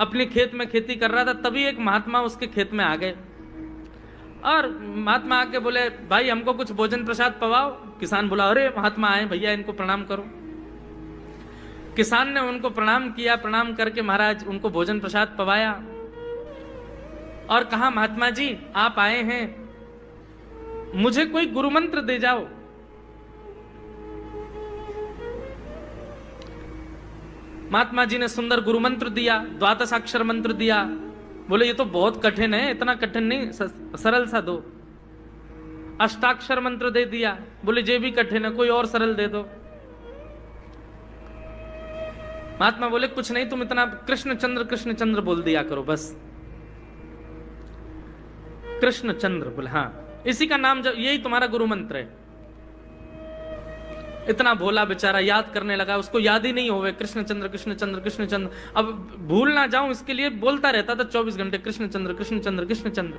अपने खेत में खेती कर रहा था, तभी एक महात्मा उसके खेत में आ गए और महात्मा आके बोले, भाई हमको कुछ भोजन प्रसाद पवाओ। किसान बोला, अरे महात्मा आए भैया, इनको प्रणाम करो। किसान ने उनको प्रणाम किया, प्रणाम करके महाराज उनको भोजन प्रसाद पवाया और कहा, महात्मा जी आप आए हैं, मुझे कोई गुरु मंत्र दे जाओ। महात्मा जी ने सुंदर गुरु मंत्र दिया, द्वादशाक्षर मंत्र दिया। बोले ये तो बहुत कठिन है, इतना कठिन नहीं, सरल सा दो। अष्टाक्षर मंत्र दे दिया। बोले ये भी कठिन है, कोई और सरल दे दो। महात्मा बोले कुछ नहीं, तुम इतना कृष्ण चंद्र बोल दिया करो बस। कृष्ण चंद्र बोले, हाँ इसी का नाम, जब यही तुम्हारा गुरु मंत्र है। इतना भोला बेचारा याद करने लगा, उसको याद ही नहीं होवे कृष्ण चंद्र कृष्ण चंद्र कृष्ण चंद्र। अब भूल ना जाऊं इसके लिए बोलता रहता था 24 घंटे, कृष्ण चंद्र कृष्ण चंद्र कृष्ण चंद्र।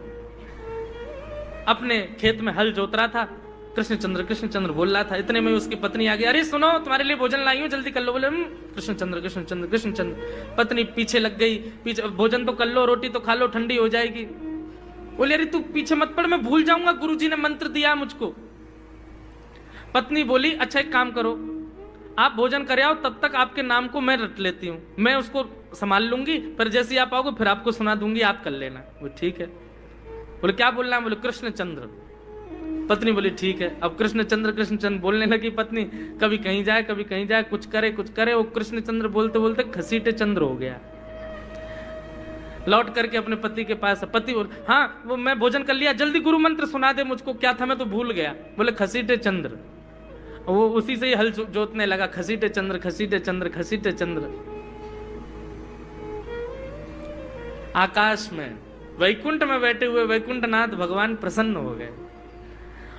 अपने खेत में हल जोत रहा था, कृष्ण चंद्र बोल रहा था। इतने में उसकी पत्नी आ गई, अरे सुनो तुम्हारे लिए भोजन लाई हूं, जल्दी कर लो। बोले कृष्ण चंद्र कृष्ण चंद्र कृष्ण चंद्र। पत्नी पीछे लग गई, पीछे, भोजन तो कर लो, रोटी तो खा लो, ठंडी हो जाएगी। बोले अरे तू पीछे मत पड़, मैं भूल जाऊंगा, गुरुजी ने मंत्र दिया मुझको। पत्नी बोली, अच्छा एक काम करो, आप भोजन कर आओ, तब तक आपके नाम को मैं रट लेती हूँ, मैं उसको संभाल लूंगी, पर जैसे आप आओगे फिर आपको सुना दूंगी, आप कर लेना। वो ठीक है। बोले क्या बोलना है? बोले कृष्ण चंद्र। पत्नी बोली ठीक है। अब कृष्ण चंद्र बोलने लगी पत्नी, कभी कहीं जाए कभी कहीं जाए, कुछ करे। वो कृष्ण चंद्र बोलते बोलते खसीटे चंद्र हो गया। लौट करके अपने पति के पास, पति बोल, हाँ वो मैं भोजन कर लिया, जल्दी गुरु मंत्र सुना दे मुझको, क्या था मैं तो भूल गया। बोले खसीटे चंद्र। वो उसी से ही हल जोतने लगा, खसीटे चंद्र खसीटे चंद्र खसीटे चंद्र। आकाश में वैकुंठ में बैठे हुए वैकुंठनाथ भगवान प्रसन्न हो गए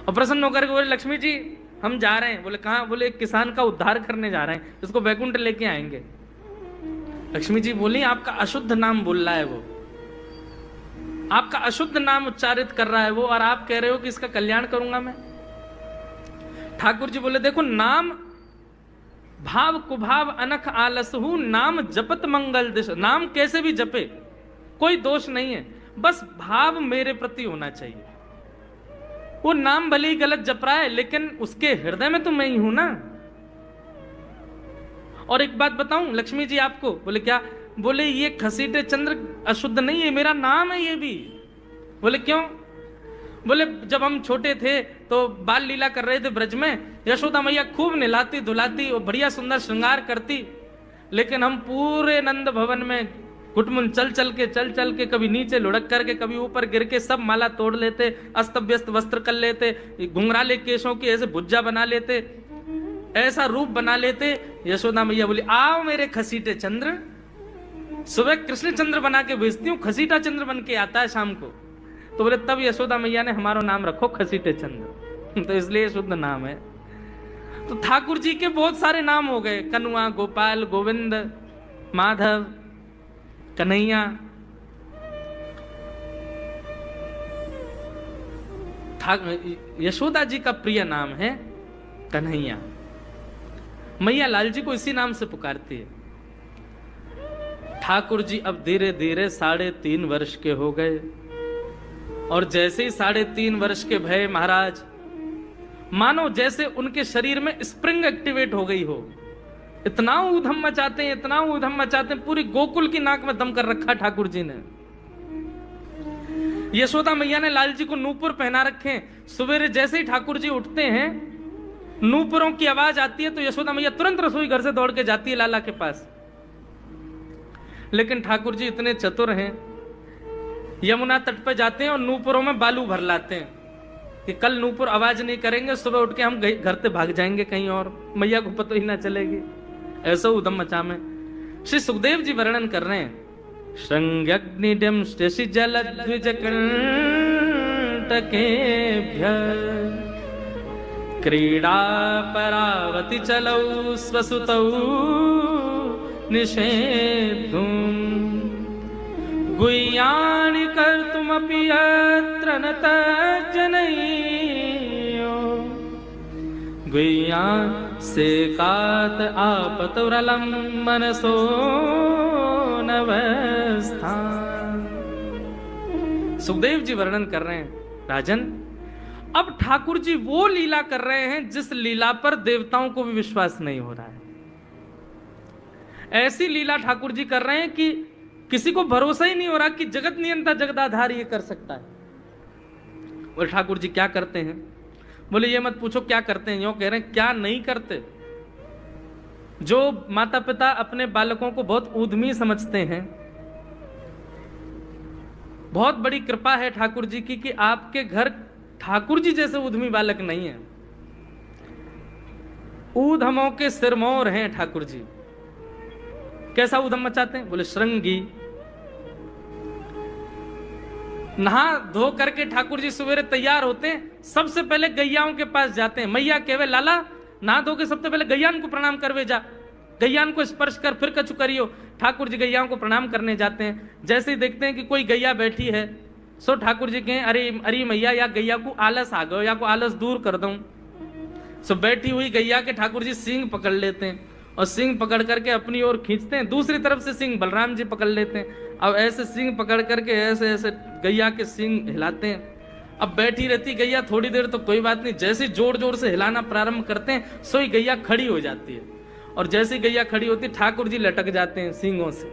और प्रसन्न होकर के बोले, लक्ष्मी जी हम जा रहे हैं। बोले कहाँ? बोले एक किसान का उद्धार करने जा रहे हैं, इसको वैकुंठ लेके आएंगे। लक्ष्मी जी बोली, आपका अशुद्ध नाम बोल रहा है वो, आपका अशुद्ध नाम उच्चारित कर रहा है वो, और आप कह रहे हो कि इसका कल्याण करूंगा मैं। ठाकुर जी बोले, देखो नाम भाव कुभाव अनख आलसहु, नाम जपत मंगल दिश। नाम कैसे भी जपे कोई दोष नहीं है, बस भाव मेरे प्रति होना चाहिए। वो नाम भले ही गलत जप रहा है, लेकिन उसके हृदय में तो मैं ही हूं ना। और एक बात बताऊं लक्ष्मी जी आपको। बोले क्या? बोले ये खसीटे चंद्र अशुद्ध नहीं है, मेरा नाम है ये भी। बोले क्यों? बोले जब हम छोटे थे तो बाल लीला कर रहे थे ब्रज में, यशोदा मैया खूब नहलाती धुलाती और बढ़िया सुंदर श्रृंगार करती, लेकिन हम पूरे नंद भवन में कुटमुन चल चल के कभी नीचे लुढ़क करके कभी ऊपर गिर के सब माला तोड़ लेते, अस्त व्यस्त वस्त्र कर लेते, घुंघराले केशों की ऐसे भुज्जा बना लेते, ऐसा रूप बना लेते। यशोदा मैया बोली, आओ मेरे खसीटे चंद्र, सुबह कृष्ण चंद्र बना के भेजती हूँ, खसीटा चंद्र बन के आता है शाम को। तो बोले तब यशोदा मैया ने हमारा नाम रखो खसीटे चंद्र, तो इसलिए शुद्ध नाम है। तो ठाकुर जी के बहुत सारे नाम हो गए, कनुआ, गोपाल, गोविंद, माधव, कन्हैया। यशोदा जी का प्रिय नाम है कन्हैया। मैया लाल जी को इसी नाम से पुकारती है। ठाकुर जी अब धीरे धीरे 3.5 वर्ष के हो गए, और जैसे ही 3.5 वर्ष के भय महाराज, मानो जैसे उनके शरीर में स्प्रिंग एक्टिवेट हो गई हो। इतना ऊधम मचाते हैं, इतना ऊधम मचाते हैं, पूरी गोकुल की नाक में दम कर रखा ठाकुर जी ने। यशोदा मैया ने लाल जी को नूपुर पहना रखे। सवेरे जैसे ही ठाकुर जी उठते हैं, नूपुरों की आवाज आती है तो यशोदा मैया तुरंत रसोई घर से दौड़ के जाती है लाला के पास। लेकिन ठाकुर जी इतने चतुर हैं, यमुना तट पर जाते हैं और नूपुरों में बालू भर लाते हैं कि कल नूपुर आवाज नहीं करेंगे, सुबह उठ के हम घर से भाग जाएंगे कहीं और, मैया को पता ही ना चलेगी। ऐसा उदम मचा में श्री सुखदेव जी वर्णन कर रहे हैं, श्रृंग्यग्निडम शशि जल द्विज कंटकेभ्य क्रीड़ा परावति चलौ स्वसुतौ निषेधुम गुह्यानि कर्तुमपि यत्र न तज्जनयो गुह्यान् सेकात आपतुरलं मनसो न सुखदेव जी वर्णन कर रहे हैं, राजन अब ठाकुर जी वो लीला कर रहे हैं जिस लीला पर देवताओं को भी विश्वास नहीं हो रहा है। ऐसी लीला ठाकुर जी कर रहे हैं कि किसी को भरोसा ही नहीं हो रहा कि जगत नियंता जगदाधार ये कर सकता है। बोले ठाकुर जी क्या करते हैं? बोले ये मत पूछो क्या करते हैं, यूं कह रहे हैं क्या नहीं करते। जो माता पिता अपने बालकों को बहुत ऊधमी समझते हैं, बहुत बड़ी कृपा है ठाकुर जी की कि आपके घर ठाकुर जी जैसे ऊधमी बालक नहीं है। ऊधमों के सिरमौर हैं ठाकुर जी। कैसा ऊधम मचाते हैं? बोले श्रृंगी। नहा धो करके ठाकुर जी सवेरे तैयार होते हैं, सबसे पहले गैयाओं के पास जाते हैं। मैया कहवे लाला नहा धो के सबसे पहले गैयान को प्रणाम करवे जा, गैयान को स्पर्श कर फिर कछु करियो। ठाकुर जी गैयाओं को प्रणाम करने जाते हैं। जैसे ही देखते हैं कि कोई गैया बैठी है, सो ठाकुर जी कहें अरे अरे मैया या गैया को आलस आ गयो, या को आलस दूर कर दूं। सो बैठी हुई गैया के ठाकुर जी सींग पकड़ लेते हैं और सींग पकड़ करके अपनी ओर खींचते हैं। दूसरी तरफ से सींग बलराम जी पकड़ लेते हैं। अब ऐसे सींग पकड़ करके ऐसे ऐसे गैया के सींग हिलाते हैं। अब बैठी रहती गैया थोड़ी देर तो कोई बात नहीं, जैसे जोर जोर से हिलाना प्रारंभ करते हैं सोई गैया खड़ी हो जाती है। और जैसी गैया खड़ी होती ठाकुर जी लटक जाते हैं सींगों से।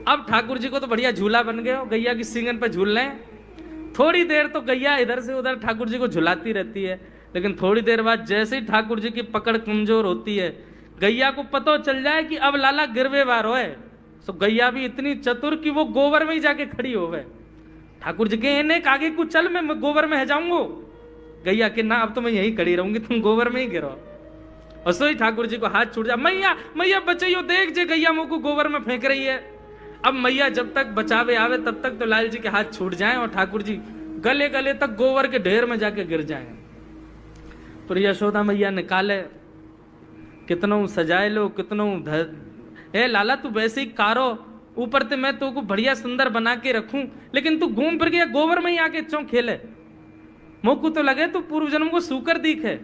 अब ठाकुर जी को तो बढ़िया झूला बन गया, गैया की सींगन पर झूल रहे हैं। थोड़ी देर तो गैया इधर से उधर ठाकुर जी को झुलाती रहती है, लेकिन थोड़ी देर बाद जैसे ही ठाकुर जी की पकड़ कमजोर होती है, गैया को पता चल जाए कि अब लाला गिरवे वार हो है, तो गैया भी इतनी चतुर कि वो गोबर में ही जाके खड़ी हो गए। ठाकुर जी के इन्हें आगे कुछ चल, मैं गोबर में जाऊंगा। गैया के ना अब तो मैं यही खड़ी रहूंगी, तुम गोबर में ही गिरो। और सोई ठाकुर जी को हाथ छूट जा, मैया मैया बचाइयो, देख जे गैया मुंह को गोबर में फेंक रही है। अब मैया जब तक बचावे आवे तब तक तो लाल जी के हाथ छूट जाएं और ठाकुर जी गले गले तक गोबर के ढेर में जाके गिर जाएं। पर यशोदा मैया निकाले, कितनों सजाए लो, कितनों ए लाला तू वैसे ही कारो, ऊपर ते मैं तो को बढ़िया सुंदर बना के रखूं, लेकिन तू घूम फिर गया गोबर में ही आके चौं खेले। मोकू तो लगे तू पूर्व जन्म को सूकर दीख है।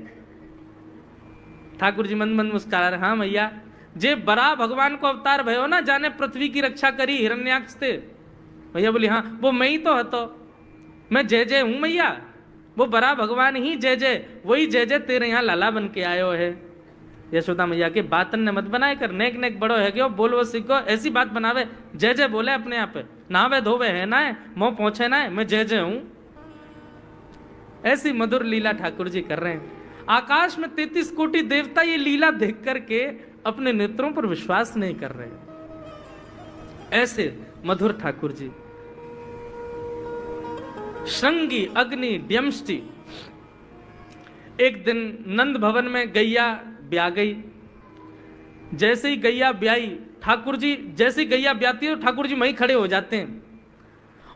ठाकुर जी मंद मंद मुस्कुरा रहे, हाँ मैया जे बरा भगवान को अवतार भयो ना, जाने पृथ्वी की रक्षा करी हिरण्याक्ष से। भैया बोली हाँ वो मैं ही तो हतो, मैं जय जय हूं मैया, वो बरा भगवान ही जय जय, वही जय जय तेरे यहाँ लाला बन के आयो है। यशोदा मैया के बातन ने मत बनाए कर, नेक नेक बड़ो है क्यों, बोल वो सीखो, ऐसी बात बनावे, जय जय बोले अपने आप पे, नहावे धोवे है ना है, मुंह पहुंचे ना है, मैं जय जय हूं। ऐसी मधुर लीला ठाकुर जी कर रहे हैं। आकाश में 33 कोटि देवता ये लीला देख करके अपने नेत्रों पर विश्वास नहीं कर रहे। ऐसे मधुर ठाकुर जी। श्रृंगी अग्नि व्यंष्टि। एक दिन नंद भवन में गैया ब्याह गई। जैसे ही गैया ब्याई, ठाकुर जी जैसे ही गैया ब्याती है तो ठाकुर जी वहीं खड़े हो जाते हैं।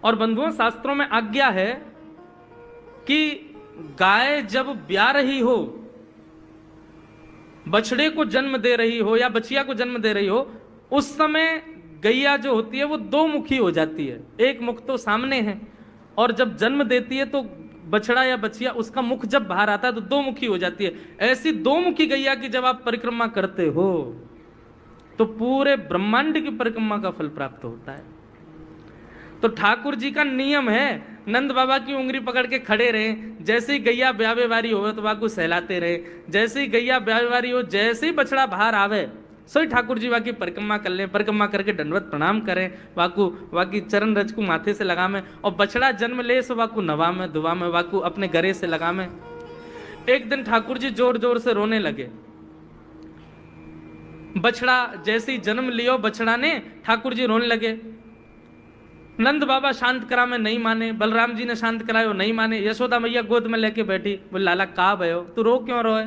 और बंधुओं शास्त्रों में आज्ञा है कि गाय जब ब्याह रही हो, बछड़े को जन्म दे रही हो या बछिया को जन्म दे रही हो, उस समय गैया जो होती है वो दो मुखी हो जाती है। एक मुख तो सामने है, और जब जन्म देती है तो बछड़ा या बछिया उसका मुख जब बाहर आता है तो दो मुखी हो जाती है। ऐसी दो मुखी गैया की जब आप परिक्रमा करते हो तो पूरे ब्रह्मांड की परिक्रमा का फल प्राप्त होता है। तो ठाकुर जी का नियम है, नंद बाबा की उंगली पकड़ के खड़े रहे, जैसे ही गैया ब्यावे वारी हो तो वाकू सहलाते रहे, जैसे ही गैया ब्यावे वारी हो, जैसे ही बछड़ा बाहर आवे सोई ठाकुर जी वाकी परिक्रमा कर ले, परिक्रमा करके दंडवत प्रणाम करें, वाकू वाकी चरण रज को माथे से लगा में, और बछड़ा जन्म ले सो वाकू नवा में दुआ में वाकू अपने गरे से लगा में। एक दिन ठाकुर जी जोर जोर से रोने लगे। बछड़ा जैसे ही जन्म लियो बछड़ा ने, ठाकुर जी रोने लगे। नंद बाबा शांत करा में नहीं माने, बलराम जी ने शांत करायो नहीं माने। यशोदा मैया गोद में लेके बैठी, बोले लाला का भयो, तू रो क्यों रोए?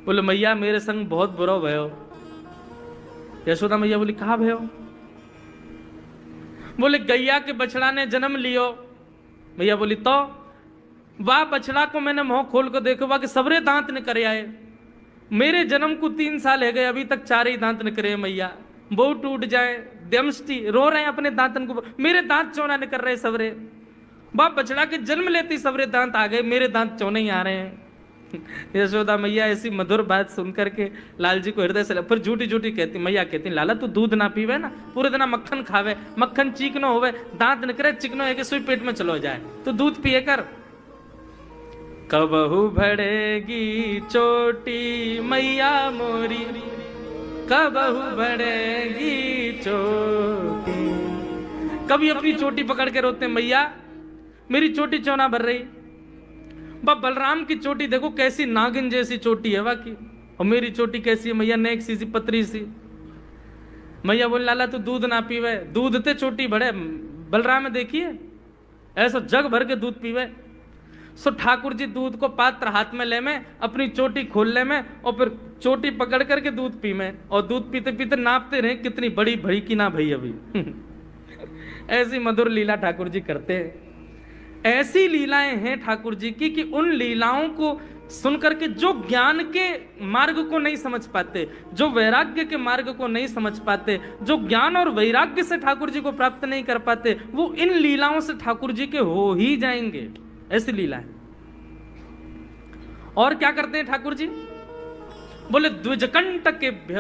बोले मैया मेरे संग बहुत बुरा भयो। यशोदा मैया बोली कहा भयो? बोले गैया के बछड़ा ने जन्म लियो। मैया बोली तो वाह बछड़ा को मैंने मुंह खोल कर देखो, वाह के सबरे दांत निकरे आए। मेरे जन्म को 3 साल है गए, अभी तक 4 ही दांत निकरे। मैया वो टूट जाए, दमष्टि रो रहे हैं अपने दांतन को, मेरे दांत चौना निकल रहे सबरे। बाप बछड़ा के जन्म लेते सबरे दांत आ गए, मेरे दांत चौने ही आ रहे हैं। यशोदा मैया ऐसी मधुर बात सुन करके लाल जी को हृदय से फिर झूठी झूठी कहती, मैया कहती, लाला तू दूध ना पीवे ना, पूरे दिन मक्खन खावे, मक्खन चीकनो होवे, दांत निकरे चिकनो है कि सुई पेट में चलो जाए, तो दूध पिए कर। कबहू भड़ेगी चोटी मैया मोरी, कबहू भड़ेगी चोटी। कभी अपनी चोटी पकड़ के रोते, मैया मेरी चोटी क्यों ना भर रही। बलराम की चोटी देखो कैसी नागिन जैसी चोटी है वाकई, और मेरी चोटी कैसी है मैया, नेक सी पतरी सी। मैया बोल, लाला तू दूध ना पीवे, दूध ते चोटी भरे। बलराम देखिए ऐसा जग भर के दूध पीवे। सो ठाकुर जी दूध को पात्र हाथ में ले में, अपनी चोटी खोल ले में, और फिर चोटी पकड़ करके दूध पी में, और दूध पीते पीते नापते रहे कितनी बड़ी भई कि ना भई अभी। ऐसी मधुर लीला ठाकुर जी करते हैं। ऐसी लीलाएं हैं ठाकुर जी की कि उन लीलाओं को सुनकर के जो ज्ञान के मार्ग को नहीं समझ पाते, जो वैराग्य के मार्ग को नहीं समझ पाते, जो ज्ञान और वैराग्य से ठाकुर जी को प्राप्त नहीं कर पाते, वो इन लीलाओं से ठाकुर जी के हो ही जाएंगे। ऐसी लीला है। और क्या करते हैं ठाकुर जी? बोले द्विजकंटकेभ्य